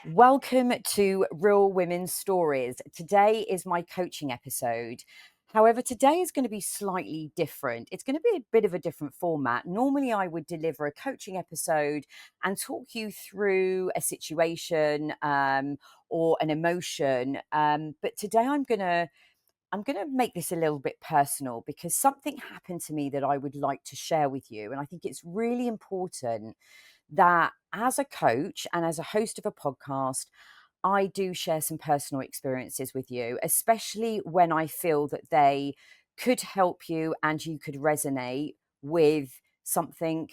Welcome to Real Women's Stories. Today is my coaching episode. However, today is going to be slightly different. It's going to be a bit of a different format. Normally, I would deliver a coaching episode and talk you through a situation or an emotion. But today, I'm going to make this a little bit personal because something happened to me that I would like to share with you. And I think it's really important that as a coach and as a host of a podcast, I do share some personal experiences with you, especially when I feel that they could help you and you could resonate with something,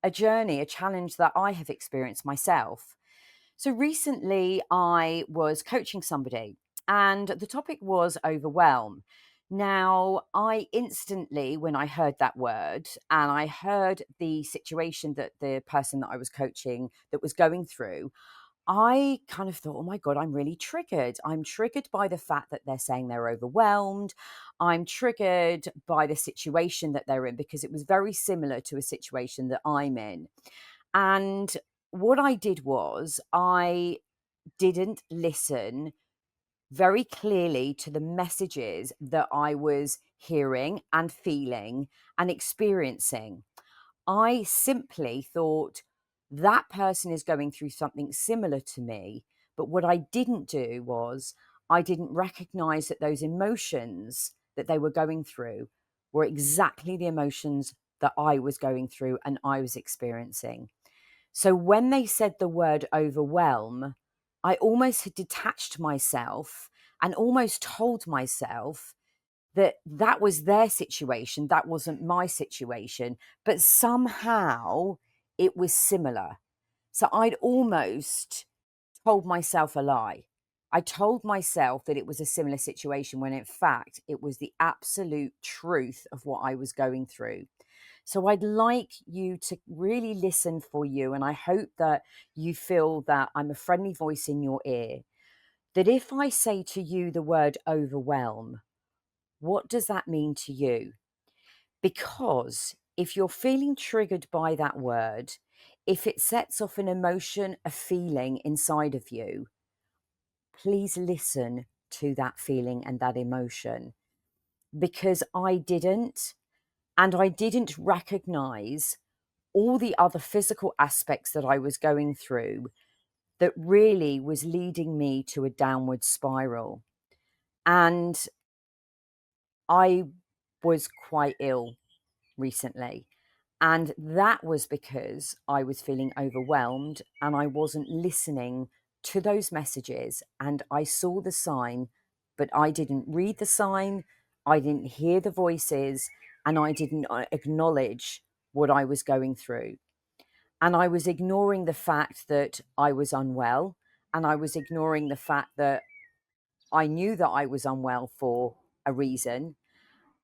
a journey, a challenge that I have experienced myself. So recently I was coaching somebody and the topic was overwhelm. Now, I instantly, when I heard that word and I heard the situation that the person that I was coaching that was going through, I kind of thought, oh my God, I'm really triggered. I'm triggered by the fact that they're saying they're overwhelmed. I'm triggered by the situation that they're in because it was very similar to a situation that I'm in. And what I did was I didn't listen very clearly to the messages that I was hearing and feeling and experiencing. I simply thought that person is going through something similar to me. But what I didn't do was I didn't recognize that those emotions that they were going through were exactly the emotions that I was going through and I was experiencing. So when they said the word overwhelm, I almost had detached myself and almost told myself that that was their situation, that wasn't my situation, but somehow it was similar. So I'd almost told myself a lie. I told myself that it was a similar situation when in fact it was the absolute truth of what I was going through. So I'd like you to really listen for you. And I hope that you feel that I'm a friendly voice in your ear. That if I say to you the word overwhelm, what does that mean to you? Because if you're feeling triggered by that word, if it sets off an emotion, a feeling inside of you, please listen to that feeling and that emotion. Because I didn't, and I didn't recognize all the other physical aspects that I was going through that really was leading me to a downward spiral. And I was quite ill recently. And that was because I was feeling overwhelmed and I wasn't listening to those messages. And I saw the sign, but I didn't read the sign. I didn't hear the voices and I didn't acknowledge what I was going through. And I was ignoring the fact that I was unwell. And I was ignoring the fact that I knew that I was unwell for a reason.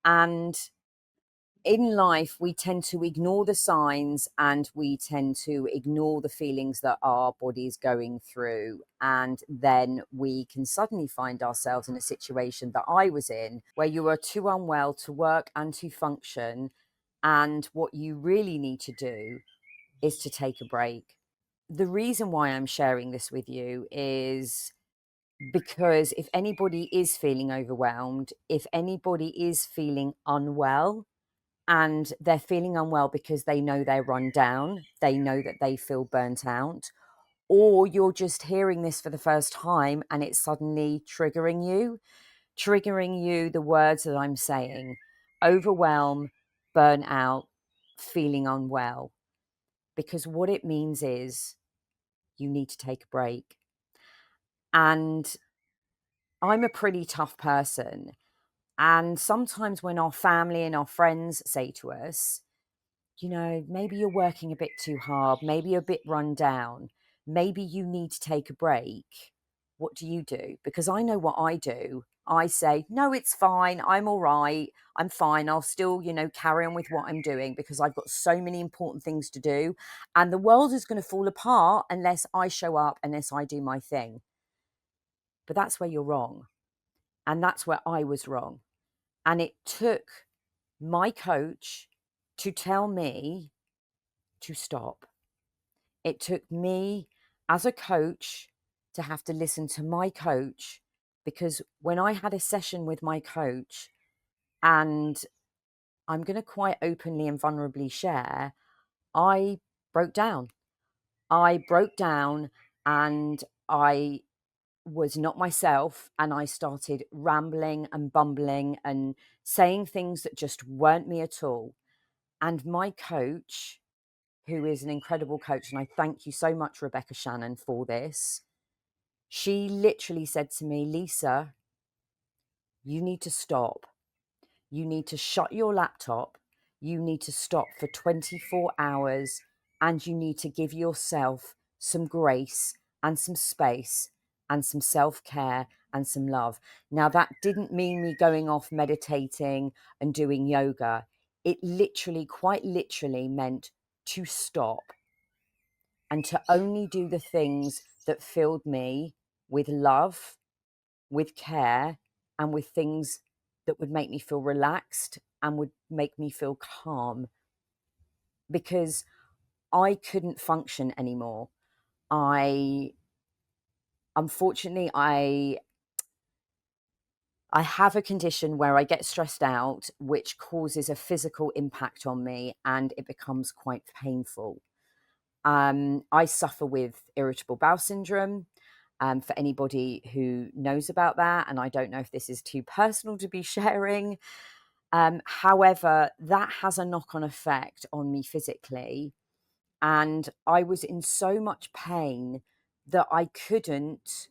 And in life, we tend to ignore the signs and we tend to ignore the feelings that our body's going through. And then we can suddenly find ourselves in a situation that I was in, where you are too unwell to work and to function. And what you really need to do is to take a break. The reason why I'm sharing this with you is because if anybody is feeling overwhelmed, if anybody is feeling unwell, and they're feeling unwell because they know they're run down, they know that they feel burnt out, or you're just hearing this for the first time and it's suddenly triggering you, the words that I'm saying: overwhelm, burnout, feeling unwell. Because what it means is you need to take a break. And I'm a pretty tough person. And sometimes when our family and our friends say to us, maybe you're working a bit too hard, maybe you're a bit run down, maybe you need to take a break, what do you do? Because I know what I do. I say, no, it's fine. I'm all right. I'm fine. I'll still, carry on with what I'm doing because I've got so many important things to do. And the world is going to fall apart unless I show up, unless I do my thing. But that's where you're wrong. And that's where I was wrong. And it took my coach to tell me to stop. It took me as a coach to have to listen to my coach, because when I had a session with my coach, and I'm going to quite openly and vulnerably share, I broke down. I broke down and I was not myself, and I started rambling and bumbling and saying things that just weren't me at all. And my coach, who is an incredible coach, and I thank you so much, Rebecca Shannon, for this, she literally said to me, Lisa, you need to stop. You need to shut your laptop. You need to stop for 24 hours, and you need to give yourself some grace and some space and some self-care and some love. Now, that didn't mean me going off meditating and doing yoga. It literally, quite literally meant to stop and to only do the things that filled me with love, with care, and with things that would make me feel relaxed and would make me feel calm, because I couldn't function anymore. Unfortunately, I have a condition where I get stressed out, which causes a physical impact on me, and it becomes quite painful. I suffer with irritable bowel syndrome. For anybody who knows about that, and I don't know if this is too personal to be sharing. However, that has a knock-on effect on me physically. And I was in so much pain that I couldn't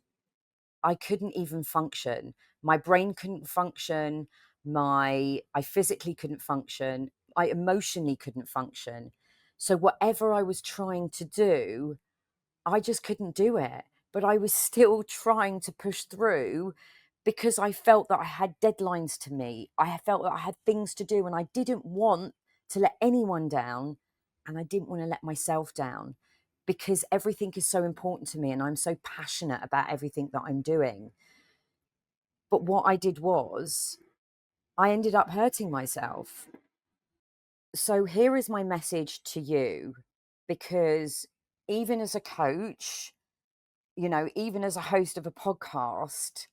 even function. My brain couldn't function. I physically couldn't function. I emotionally couldn't function. So whatever I was trying to do, I just couldn't do it. But I was still trying to push through, because I felt that I had deadlines to meet. I felt that I had things to do, and I didn't want to let anyone down, and I didn't want to let myself down, because everything is so important to me and I'm so passionate about everything that I'm doing. But what I did was I ended up hurting myself. So here is my message to you, because even as a coach, even as a host of a podcast,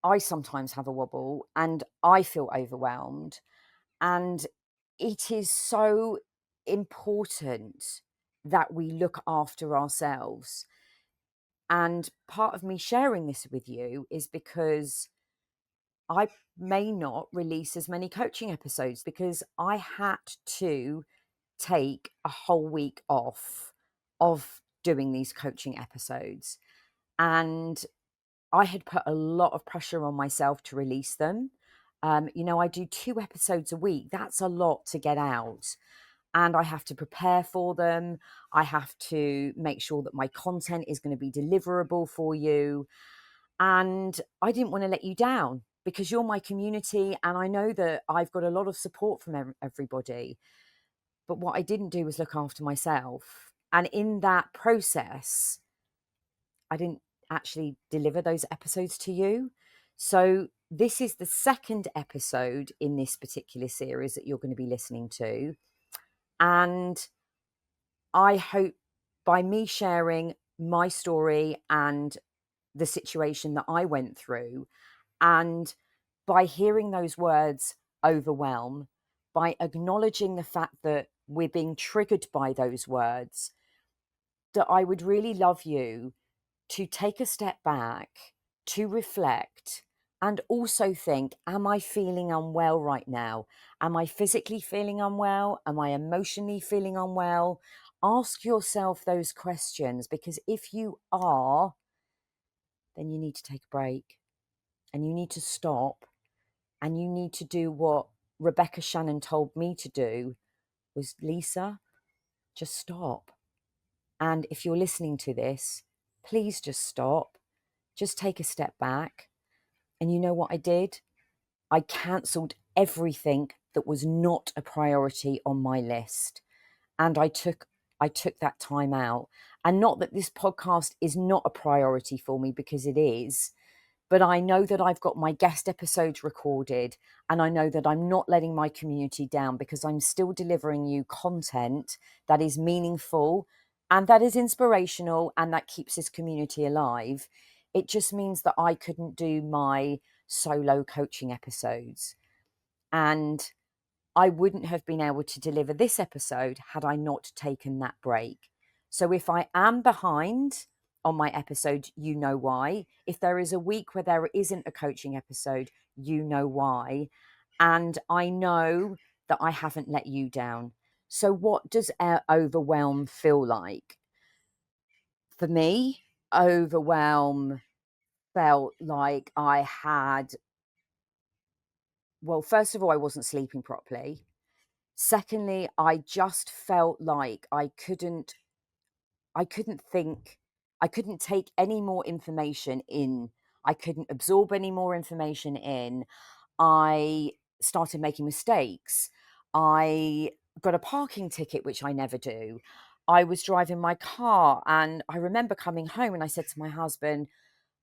I sometimes have a wobble and I feel overwhelmed. And it is so important that we look after ourselves. And part of me sharing this with you is because I may not release as many coaching episodes, because I had to take a whole week off of doing these coaching episodes. And I had put a lot of pressure on myself to release them. I do 2 episodes a week. That's a lot to get out. And I have to prepare for them. I have to make sure that my content is going to be deliverable for you. And I didn't want to let you down, because you're my community. And I know that I've got a lot of support from everybody. But what I didn't do was look after myself. And in that process, I didn't actually deliver those episodes to you. So this is the second episode in this particular series that you're going to be listening to. And I hope by me sharing my story and the situation that I went through, and by hearing those words, overwhelm, by acknowledging the fact that we're being triggered by those words, that I would really love you to take a step back, to reflect, and also think, am I feeling unwell right now? Am I physically feeling unwell? Am I emotionally feeling unwell? Ask yourself those questions, because if you are, then you need to take a break, and you need to stop, and you need to do what Rebecca Shannon told me to do, was, Lisa, just stop. And if you're listening to this, please just stop. Just take a step back. And you know what I did? I cancelled everything that was not a priority on my list. And I took that time out. And not that this podcast is not a priority for me, because it is, but I know that I've got my guest episodes recorded, and I know that I'm not letting my community down, because I'm still delivering you content that is meaningful And that is inspirational and that keeps this community alive. It just means that I couldn't do my solo coaching episodes. And I wouldn't have been able to deliver this episode had I not taken that break. So if I am behind on my episode, you know why. If there is a week where there isn't a coaching episode, you know why. And I know that I haven't let you down. So what does overwhelm feel like? For me, overwhelm felt like I had, well, first of all, I wasn't sleeping properly. Secondly, I just felt like I couldn't think, I couldn't take any more information in. I couldn't absorb any more information in. I started making mistakes. I got a parking ticket, which I never do. I was driving my car and I remember coming home and I said to my husband,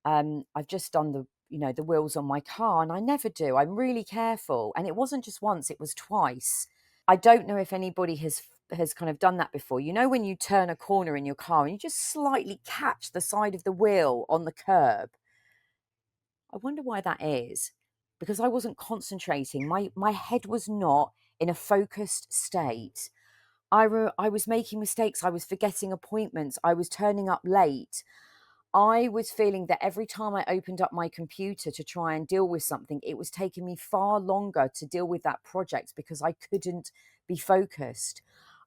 I've just done the wheels on my car and I never do. I'm really careful. And it wasn't just once, it was twice. I don't know if anybody has kind of done that before. You know, when you turn a corner in your car and you just slightly catch the side of the wheel on the curb. I wonder why that is. Because I wasn't concentrating. My head was not in a focused state. I was making mistakes. I was forgetting appointments. I was turning up late. I was feeling that every time I opened up my computer to try and deal with something, it was taking me far longer to deal with that project because I couldn't be focused.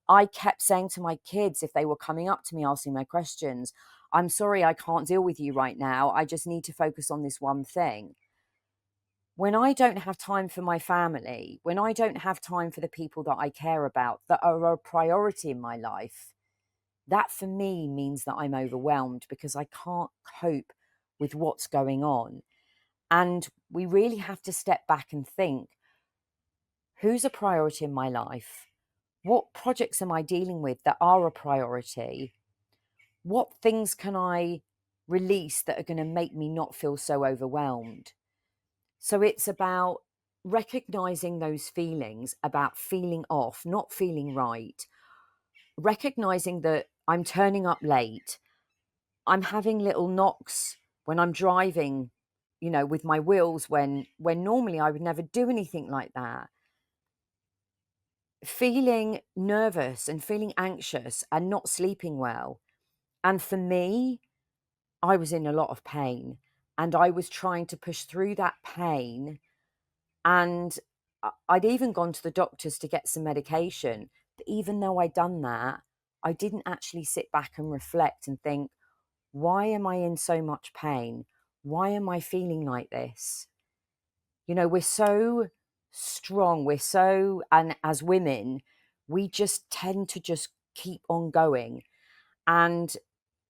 I kept saying to my kids, if they were coming up to me asking my questions, I'm sorry, I can't deal with you right now. I just need to focus on this one thing. When I don't have time for my family, when I don't have time for the people that I care about, that are a priority in my life, that for me means that I'm overwhelmed because I can't cope with what's going on. And we really have to step back and think, who's a priority in my life? What projects am I dealing with that are a priority? What things can I release that are going to make me not feel so overwhelmed? So it's about recognizing those feelings, about feeling off, not feeling right, recognizing that I'm turning up late. I'm having little knocks when I'm driving, with my wheels when normally I would never do anything like that. Feeling nervous and feeling anxious and not sleeping well. And for me, I was in a lot of pain and I was trying to push through that pain. And I'd even gone to the doctors to get some medication. But even though I'd done that, I didn't actually sit back and reflect and think, why am I in so much pain? Why am I feeling like this? We're so strong. And as women, we just tend to just keep on going. And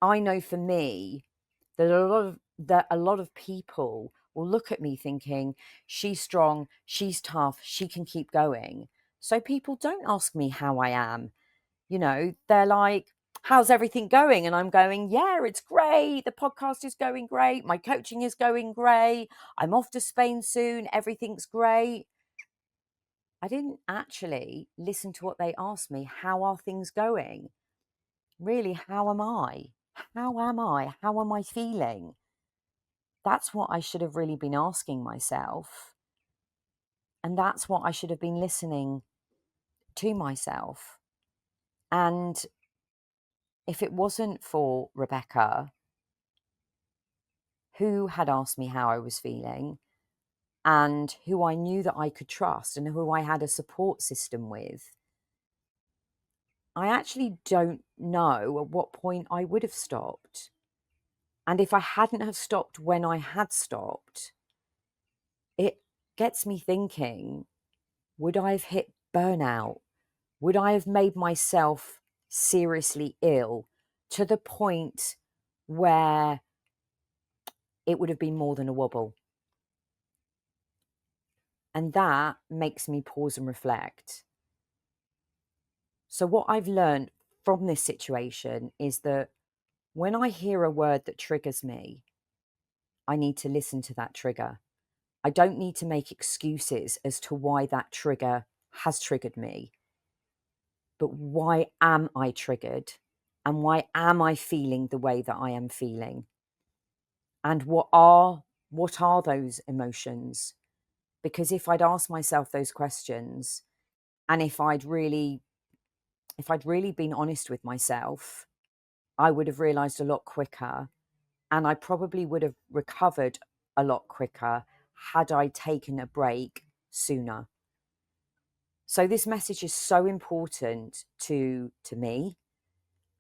I know for me that a lot of people will look at me thinking, she's strong, she's tough, she can keep going. So people don't ask me how I am. They're like, how's everything going? And I'm going, yeah, it's great. The podcast is going great. My coaching is going great. I'm off to Spain soon. Everything's great. I didn't actually listen to what they asked me. How are things going? Really, how am I? How am I? How am I feeling? That's what I should have really been asking myself. And that's what I should have been listening to myself. And if it wasn't for Rebecca, who had asked me how I was feeling and who I knew that I could trust and who I had a support system with, I actually don't know at what point I would have stopped. And if I hadn't have stopped when I had stopped, it gets me thinking, would I have hit burnout? Would I have made myself seriously ill to the point where it would have been more than a wobble? And that makes me pause and reflect. So what I've learned from this situation is that when I hear a word that triggers me, I need to listen to that trigger. I don't need to make excuses as to why that trigger has triggered me. But why am I triggered? And why am I feeling the way that I am feeling? And what are those emotions? Because if I'd asked myself those questions, and if I'd really been honest with myself, I would have realized a lot quicker, and I probably would have recovered a lot quicker had I taken a break sooner. So this message is so important to me,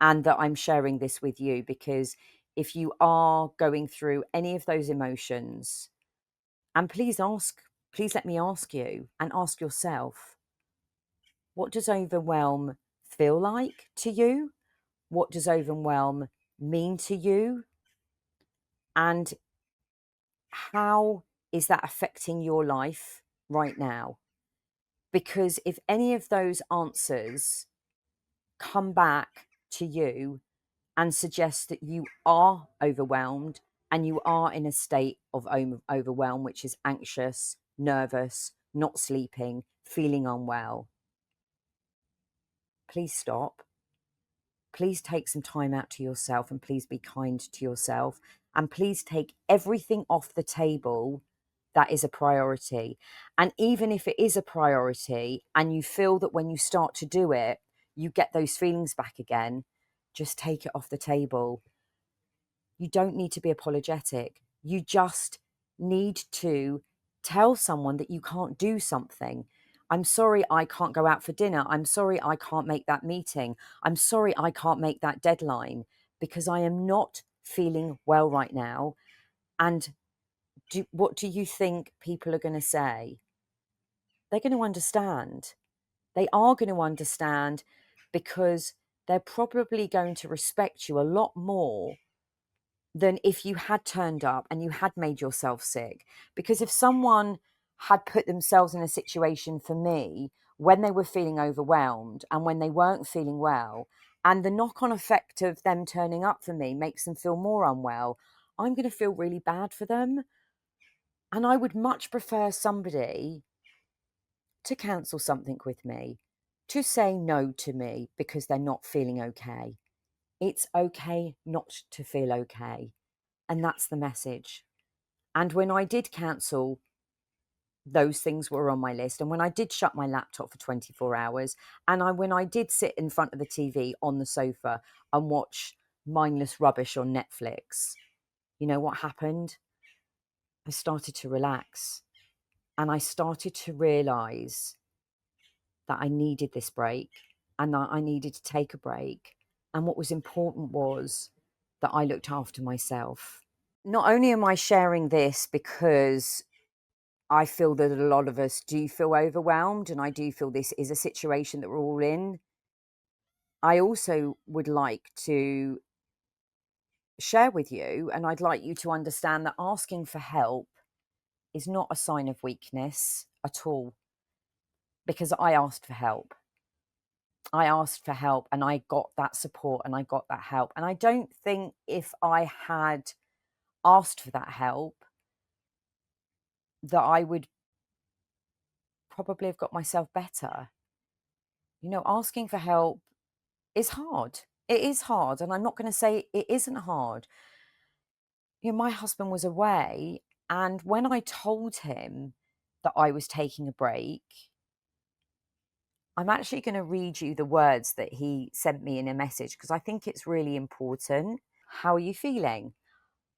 and that I'm sharing this with you, because if you are going through any of those emotions, and please let me ask you, and ask yourself, what does overwhelm feel like to you? What does overwhelm mean to you? And how is that affecting your life right now? Because if any of those answers come back to you and suggest that you are overwhelmed and you are in a state of overwhelm, which is anxious, nervous, not sleeping, feeling unwell, please stop. Please take some time out to yourself, and please be kind to yourself, and please take everything off the table that is a priority. And even if it is a priority and you feel that when you start to do it, you get those feelings back again, just take it off the table. You don't need to be apologetic. You just need to tell someone that you can't do something. I'm sorry, I can't go out for dinner. I'm sorry, I can't make that meeting. I'm sorry, I can't make that deadline because I am not feeling well right now. And what do you think people are going to say? They're going to understand. They are going to understand, because they're probably going to respect you a lot more than if you had turned up and you had made yourself sick. Because if someone had put themselves in a situation for me when they were feeling overwhelmed and when they weren't feeling well, and the knock-on effect of them turning up for me makes them feel more unwell, I'm going to feel really bad for them. And I would much prefer somebody to cancel something with me, to say no to me because they're not feeling okay. It's okay not to feel okay. And that's the message. And when I did cancel, those things were on my list. And when I did shut my laptop for 24 hours, and when I did sit in front of the TV on the sofa and watch mindless rubbish on Netflix, you know what happened? I started to relax, and I started to realize that I needed this break, and that I needed to take a break. And what was important was that I looked after myself. Not only am I sharing this because I feel that a lot of us do feel overwhelmed, and I do feel this is a situation that we're all in, I also would like to share with you, and I'd like you to understand that asking for help is not a sign of weakness at all, because I asked for help. I asked for help and I got that support and I got that help. And I don't think if I had asked for that help that I would probably have got myself better. You know, asking for help is hard. It is hard. And I'm not going to say it isn't hard. You know, my husband was away, and when I told him that I was taking a break, I'm actually going to read you the words that he sent me in a message because I think it's really important. How are you feeling?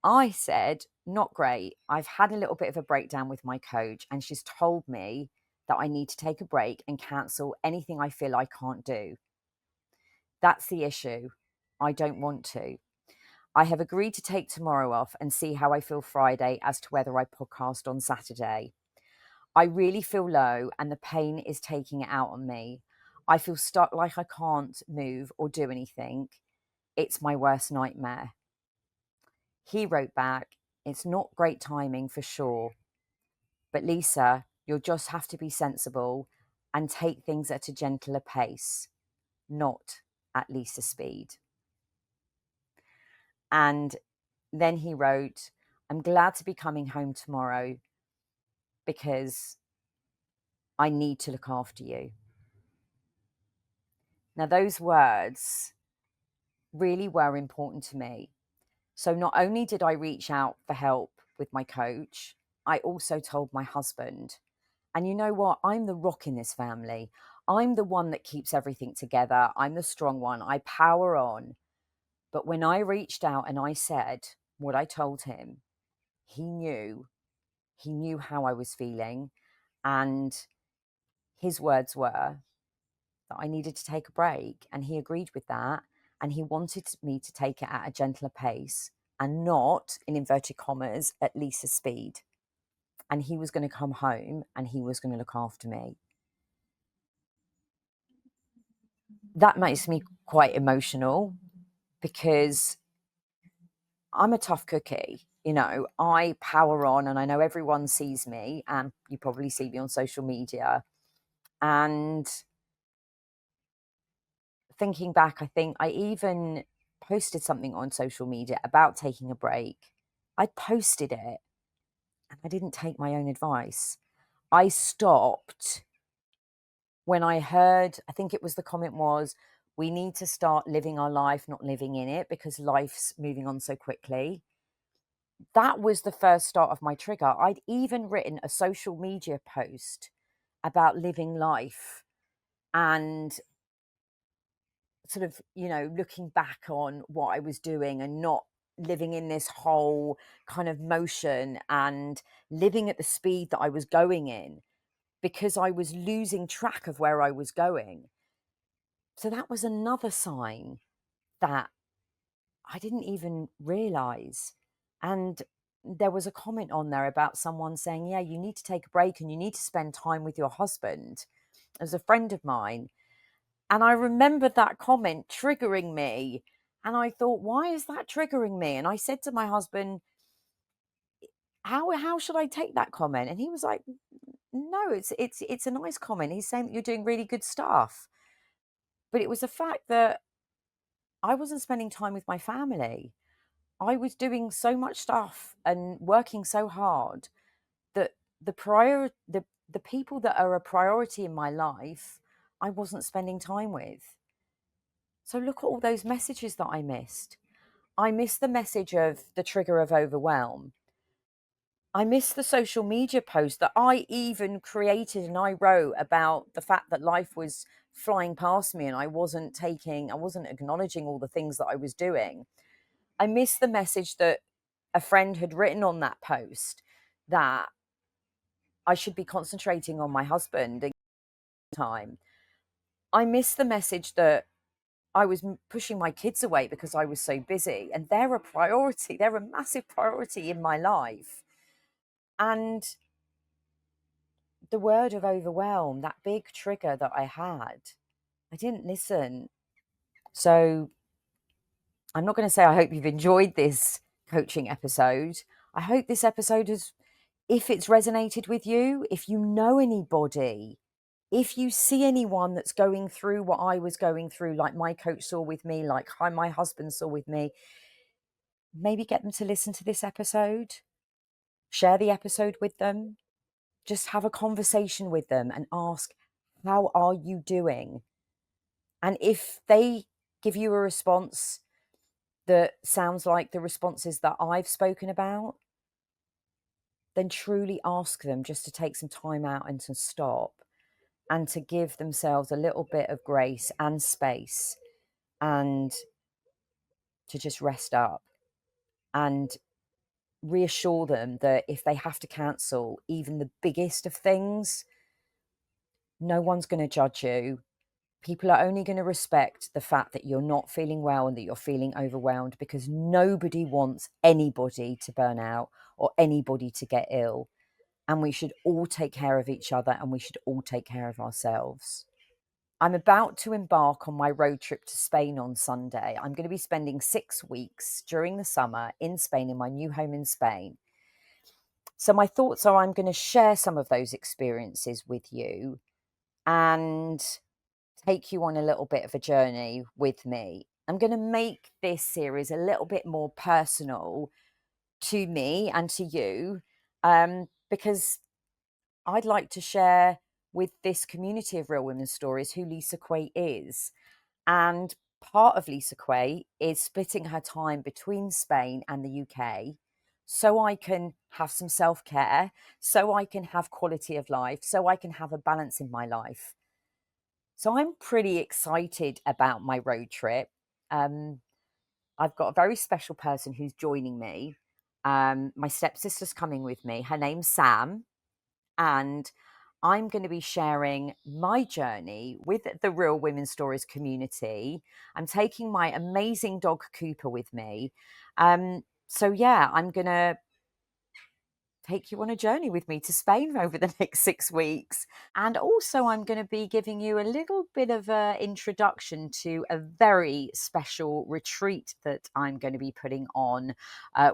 I said, not great. I've had a little bit of a breakdown with my coach, and she's told me that I need to take a break and cancel anything I feel I can't do. That's the issue. I don't want to. I have agreed to take tomorrow off and see how I feel Friday as to whether I podcast on Saturday. I really feel low and the pain is taking it out on me. I feel stuck, like I can't move or do anything. It's my worst nightmare. He wrote back, it's not great timing for sure, but Lisa, you'll just have to be sensible and take things at a gentler pace, not at Lisa speed. And then he wrote, I'm glad to be coming home tomorrow because I need to look after you. Now, those words really were important to me. So not only did I reach out for help with my coach, I also told my husband. And you know what? I'm the rock in this family. I'm the one that keeps everything together. I'm the strong one. I power on. But when I reached out and I said what I told him, he knew. He knew how I was feeling. And his words were that I needed to take a break. And he agreed with that. And he wanted me to take it at a gentler pace and not, in inverted commas, at Lisa's speed. And he was going to come home and he was going to look after me. That makes me quite emotional because I'm a tough cookie. You know, I power on, and I know everyone sees me, and you probably see me on social media. And thinking back, I think I even posted something on social media about taking a break. I posted it and I didn't take my own advice. I stopped when I heard, I think it was the comment was, we need to start living our life, not living in it, because life's moving on so quickly. That was the first start of my trigger. I'd even written a social media post about living life and sort of, you know, looking back on what I was doing and not living in this whole kind of motion and living at the speed that I was going in, because I was losing track of where I was going. So that was another sign that I didn't even realize. And there was a comment on there about someone saying, yeah, you need to take a break and you need to spend time with your husband. As a friend of mine. And I remember that comment triggering me. And I thought, why is that triggering me? And I said to my husband, how should I take that comment? And he was like, no, it's a nice comment. He's saying that you're doing really good stuff. But it was the fact that I wasn't spending time with my family. I was doing so much stuff and working so hard that the people that are a priority in my life, I wasn't spending time with. So look at all those messages that I missed. I missed the message of the trigger of overwhelm. I missed the social media post that I even created and I wrote about the fact that life was flying past me and I wasn't acknowledging all the things that I was doing. I missed the message that a friend had written on that post that I should be concentrating on my husband at time. I missed the message that I was pushing my kids away because I was so busy, and they're a priority. They're a massive priority in my life. And the word of overwhelm, that big trigger that I had, I didn't listen. So I'm not going to say I hope you've enjoyed this coaching episode. I hope this episode has, if it's resonated with you, if you know anybody, if you see anyone that's going through what I was going through, like my coach saw with me, like my husband saw with me, maybe get them to listen to this episode, share the episode with them, just have a conversation with them and ask, how are you doing? And if they give you a response that sounds like the responses that I've spoken about, then truly ask them just to take some time out and to stop and to give themselves a little bit of grace and space and to just rest up and reassure them that if they have to cancel even the biggest of things, no one's going to judge you. People are only going to respect the fact that you're not feeling well and that you're feeling overwhelmed, because nobody wants anybody to burn out or anybody to get ill. And we should all take care of each other and we should all take care of ourselves. I'm about to embark on my road trip to Spain on Sunday. I'm going to be spending 6 weeks during the summer in Spain, in my new home in Spain. So my thoughts are I'm going to share some of those experiences with you and take you on a little bit of a journey with me. I'm going to make this series a little bit more personal to me and to you, because I'd like to share with this community of real women's stories who Lisa Quait is. And Part of Lisa Quait is splitting her time between Spain and the UK so I can have some self care, so I can have quality of life, so I can have a balance in my life. So I'm pretty excited about my road trip. Um, I've got a very special person who's joining me. My stepsister's coming with me. Her name's Sam. And I'm going to be sharing my journey with the Real Women's Stories community. I'm taking my amazing dog Cooper with me. So, yeah, I'm going to take you on a journey with me to Spain over the next 6 weeks. And also, I'm going to be giving you a little bit of an introduction to a very special retreat that I'm going to be putting on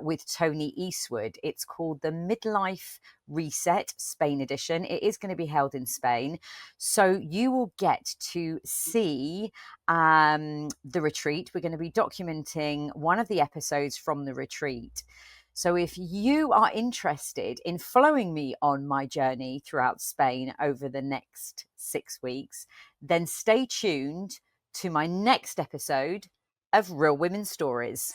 with Tony Eastwood. It's called the Midlife Reset Spain edition. It is going to be held in Spain. So you will get to see the retreat. We're going to be documenting one of the episodes from the retreat. So if you are interested in following me on my journey throughout Spain over the next 6 weeks, then stay tuned to my next episode of Real Women's Stories.